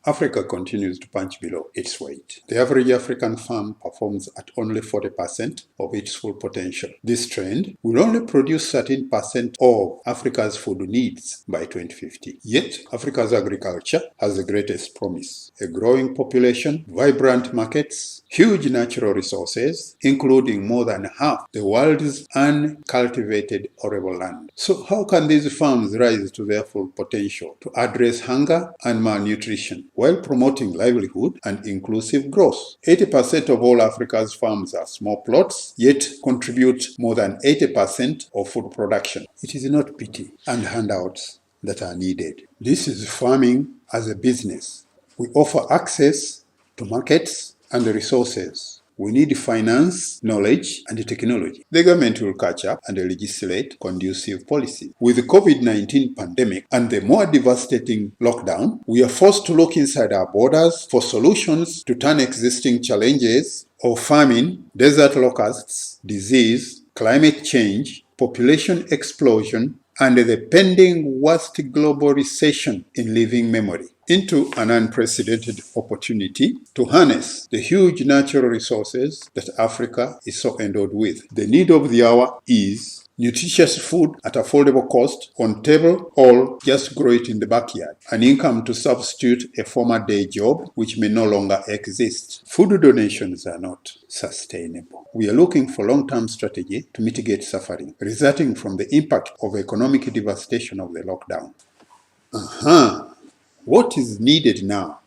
Africa continues to punch below its weight. The average African farm performs at only 40% of its full potential. This trend will only produce 13% of Africa's food needs by 2050. Yet, Africa's agriculture has the greatest promise: a growing population, vibrant markets, huge natural resources, including more than half the world's uncultivated arable land. So how can these farms rise to their full potential to address hunger and malnutrition while promoting livelihood and inclusive growth? 80% of all Africa's farms are small plots, yet contribute more than 80% of food production. It is not pity and handouts that are needed. This is farming as a business. We offer access to markets and resources. We need finance, knowledge, and technology. The government will catch up and legislate conducive policy. With the COVID-19 pandemic and the more devastating lockdown, we are forced to look inside our borders for solutions to turn existing challenges of famine, desert locusts, disease, climate change, population explosion, and the pending worst global recession in living memory into an unprecedented opportunity to harness the huge natural resources that Africa is so endowed with. The need of the hour is nutritious food at affordable cost on table, or just grow it in the backyard. An income to substitute a former day job which may no longer exist. Food donations are not sustainable. We are looking for long-term strategy to mitigate suffering resulting from the impact of economic devastation of the lockdown. What is needed now?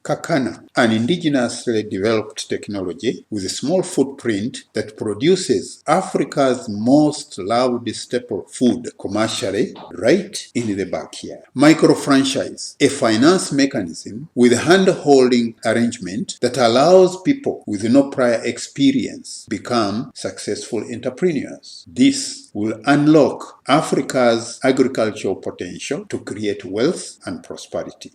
Kakana, an indigenously developed technology with a small footprint that produces Africa's most loved staple food commercially right in the backyard. Micro-franchise, a finance mechanism with a hand-holding arrangement that allows people with no prior experience become successful entrepreneurs. This will unlock Africa's agricultural potential to create wealth and prosperity.